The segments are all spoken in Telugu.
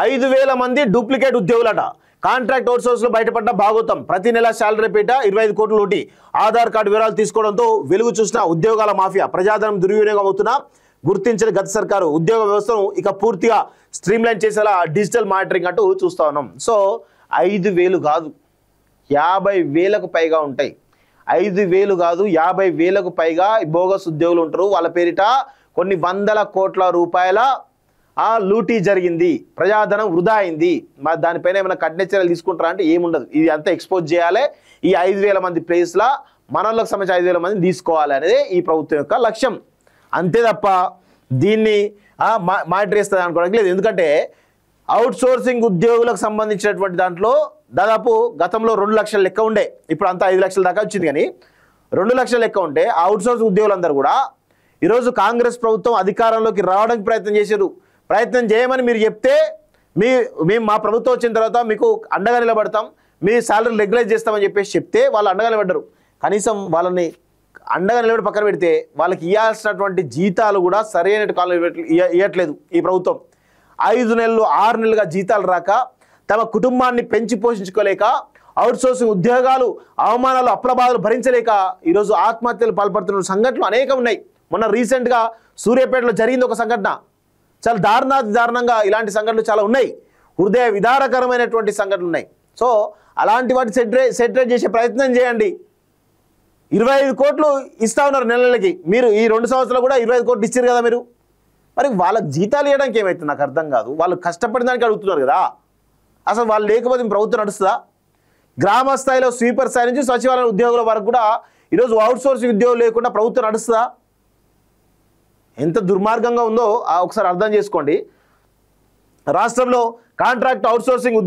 5,000 మంది డూప్లికేట్ ఉద్యోగులట. కాంట్రాక్ట్ అవుట్సోర్స్ లో బయటపడ్డ భాగోతం. ప్రతి నెల శాలరీ పేట 25 కోట్ల లోటి. ఆధార్ కార్డు వివరాలు తీసుకోవడంతో వెలుగు చూసిన ఉద్యోగాల మాఫియా. ప్రజాధనం దుర్వినియోగం అవుతున్నా గుర్తించిన గత సర్కారు. ఉద్యోగ వ్యవస్థను ఇక పూర్తిగా స్ట్రీమ్లైన్ చేసేలా డిజిటల్ మానిటరింగ్ అంటూ చూస్తా ఉన్నాం. సో 5,000 కాదు 50,000కు పైగా ఉంటాయి. 5,000 కాదు 50,000కు పైగా బోగస్ ఉద్యోగులు ఉంటారు. వాళ్ళ పేరిట కొన్ని వందల కోట్ల రూపాయల లూటీ జరిగింది. ప్రజాధనం వృధా అయింది. మరి దానిపైన ఏమైనా కఠిన చర్యలు తీసుకుంటారా అంటే ఏముండదు. ఇది అంతా ఎక్స్పోజ్ చేయాలి. ఈ 5,000 మంది ప్లేస్లో మనలకు సంబంధించి 5,000 మందిని తీసుకోవాలి అనేది ఈ ప్రభుత్వం యొక్క లక్ష్యం. అంతే తప్ప దీన్ని మానిటర్ చేస్తుంది అనుకోవడానికి లేదు. ఎందుకంటే అవుట్ సోర్సింగ్ ఉద్యోగులకు సంబంధించినటువంటి దాంట్లో దాదాపు గతంలో 2 లక్షల లెక్క ఉండే. ఇప్పుడు అంతా 5 లక్షల దాకా వచ్చింది. కానీ 2 లక్షల లెక్క ఉంటే ఆ అవుట్ సోర్సింగ్ ఉద్యోగులందరూ కూడా ఈరోజు కాంగ్రెస్ ప్రభుత్వం అధికారంలోకి రావడానికి ప్రయత్నం చేశారు. ప్రయత్నం చేయమని మీరు చెప్తే మేము మా ప్రభుత్వం వచ్చిన తర్వాత మీకు అండగా నిలబడతాం, మీ శాలరీ రెగ్యులైజ్ చేస్తామని చెప్పేసి చెప్తే వాళ్ళు అండగా నిలబడ్డారు. కనీసం వాళ్ళని అండగా నిలబడి పక్కన పెడితే వాళ్ళకి ఇవ్వాల్సినటువంటి జీతాలు కూడా సరైన కాలంలో ఇవ్వట్లేదు ఈ ప్రభుత్వం. 5 నెలలు 6 నెలలుగా జీతాలు రాక తమ కుటుంబాన్ని పెంచి పోషించుకోలేక అవుట్ సోర్సింగ్ ఉద్యోగాలు అవమానాలు అప్రబాధాలు భరించలేక ఈరోజు ఆత్మహత్యలు పాల్పడుతున్న సంఘటనలు అనేకం ఉన్నాయి. మొన్న రీసెంట్గా సూర్యాపేటలో జరిగింది ఒక సంఘటన. చాలా దారుణంగా ఇలాంటి సంఘటనలు చాలా ఉన్నాయి. హృదయ విదారకరమైనటువంటి సంఘటనలు ఉన్నాయి. సో అలాంటి వాటి సెటరేట్ చేసే ప్రయత్నం చేయండి. 25 కోట్లు ఇస్తా ఉన్నారు నెలలకి. మీరు ఈ 2 సంవత్సరాలు కూడా 25 కోట్లు ఇచ్చారు కదా మీరు. మరి వాళ్ళకి జీతాలు ఇవ్వడానికి ఏమవుతుంది నాకు అర్థం కాదు. వాళ్ళు కష్టపడిన దానికి అడుగుతున్నారు కదా. అసలు వాళ్ళు లేకపోతే ప్రభుత్వం నడుస్తుందా? గ్రామ స్థాయిలో స్వీపర్ స్థాయి నుంచి సచివాలయ ఉద్యోగుల వరకు కూడా ఈరోజు అవుట్ సోర్సింగ్ ఉద్యోగులు లేకుండా ప్రభుత్వం నడుస్తుందా? ఎంత దుర్మార్గంగా ఉందో ఒకసారి అర్థం చేసుకోండి. రాష్ట్రంలో కాంట్రాక్ట్ అవుట్సోర్సింగ్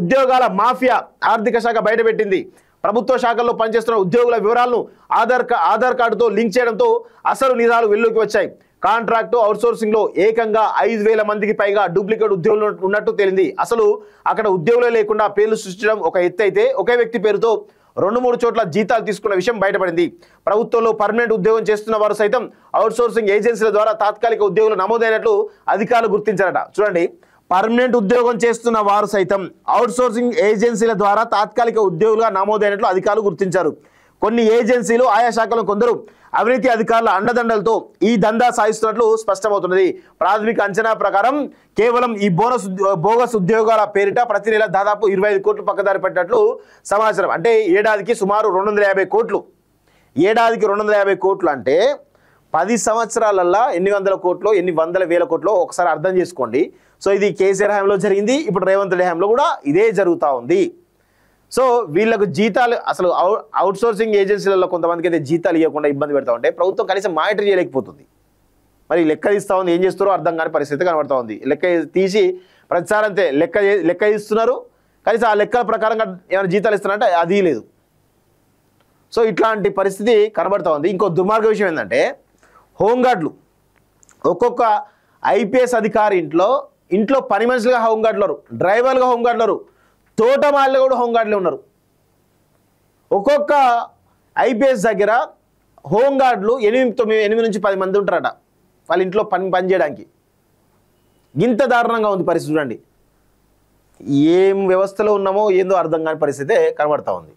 ఉద్యోగాల మాఫియా ఆర్థిక శాఖ బయటపెట్టింది. ప్రభుత్వ శాఖల్లో పనిచేస్తున్న ఉద్యోగుల వివరాలను ఆధార్ కార్డుతో లింక్ చేయడంతో అసలు నిజాలు వెలుగులోకి వచ్చాయి. కాంట్రాక్టు అవుట్సోర్సింగ్లో ఏకంగా 5,000 మందికి పైగా డూప్లికేట్ ఉద్యోగులు ఉన్నట్టు తేలింది. అసలు అక్కడ ఉద్యోగులే లేకుండా పేర్లు సృష్టించడం ఒక ఎత్తు అయితే ఒకే వ్యక్తి పేరుతో 2-3 చోట్ల జీతాలు తీసుకున్న విషయం బయటపడింది. ప్రభుత్వంలో పర్మనెంట్ ఉద్యోగం చేస్తున్న వారు సైతం అవుట్సోర్సింగ్ ఏజెన్సీల ద్వారా తాత్కాలిక ఉద్యోగులు నమోదైనట్లు అధికారులు గుర్తించారట. చూడండి, పర్మనెంట్ ఉద్యోగం చేస్తున్న వారు సైతం అవుట్సోర్సింగ్ ఏజెన్సీల ద్వారా తాత్కాలిక ఉద్యోగులుగా నమోదైనట్లు అధికారులు గుర్తించారు. కొన్ని ఏజెన్సీలు ఆయా శాఖలో కొందరు అవినీతి అధికారుల అండదండలతో ఈ దందా సాగిస్తున్నట్లు స్పష్టమవుతున్నది. ప్రాథమిక అంచనా ప్రకారం కేవలం ఈ బోగస్ ఉద్యోగాల పేరిట ప్రతి నెల దాదాపు 25 కోట్లు పక్కదారి పెట్టినట్లు సమాచారం. అంటే ఏడాదికి సుమారు 250 కోట్లు. ఏడాదికి 250 కోట్లు అంటే 10 సంవత్సరాలల్లో ఎన్ని వందల కోట్లు, ఎన్ని వందల వేల కోట్లు ఒకసారి అర్థం చేసుకోండి. సో ఇది కేసీఆర్ హయాంలో జరిగింది. ఇప్పుడు రేవంత్ రెడ్డి హయాంలో కూడా ఇదే జరుగుతూ ఉంది. సో వీళ్ళకు జీతాలు అసలు అవుట్సోర్సింగ్ ఏజెన్సీలలో కొంతమందికి అయితే జీతాలు ఇవ్వకుండా ఇబ్బంది పెడతా ఉంటే ప్రభుత్వం కనీసం మానిటర్ చేయలేకపోతుంది. మరి లెక్క తీస్తూ ఉంది, ఏం చేస్తారో అర్థం కాని పరిస్థితి కనబడతా ఉంది. లెక్క తీసి ప్రతిసారి అంతే లెక్క ఇస్తున్నారు, కనీసం ఆ లెక్కల ప్రకారంగా ఏమైనా జీతాలు ఇస్తున్నారంటే అది లేదు. సో ఇట్లాంటి పరిస్థితి కనబడతా ఉంది. ఇంకో దుర్మార్గ విషయం ఏంటంటే హోంగార్డులు, ఒక్కొక్క ఐపీఎస్ అధికారి ఇంట్లో పని మనుషులుగా హోంగార్డులు, డ్రైవర్లుగా హోంగార్డులు, తోటమాళ్ళు కూడా హోంగార్డులే ఉన్నారు. ఒక్కొక్క ఐపీఎస్ దగ్గర హోంగార్డులు 8 నుంచి 10 మంది ఉంటారట వాళ్ళ ఇంట్లో పని చేయడానికి. ఇంత దారుణంగా ఉంది పరిస్థితి. చూడండి, ఏం వ్యవస్థలో ఉన్నామో ఏందో అర్థం కాని పరిస్థితే కనబడతా ఉంది.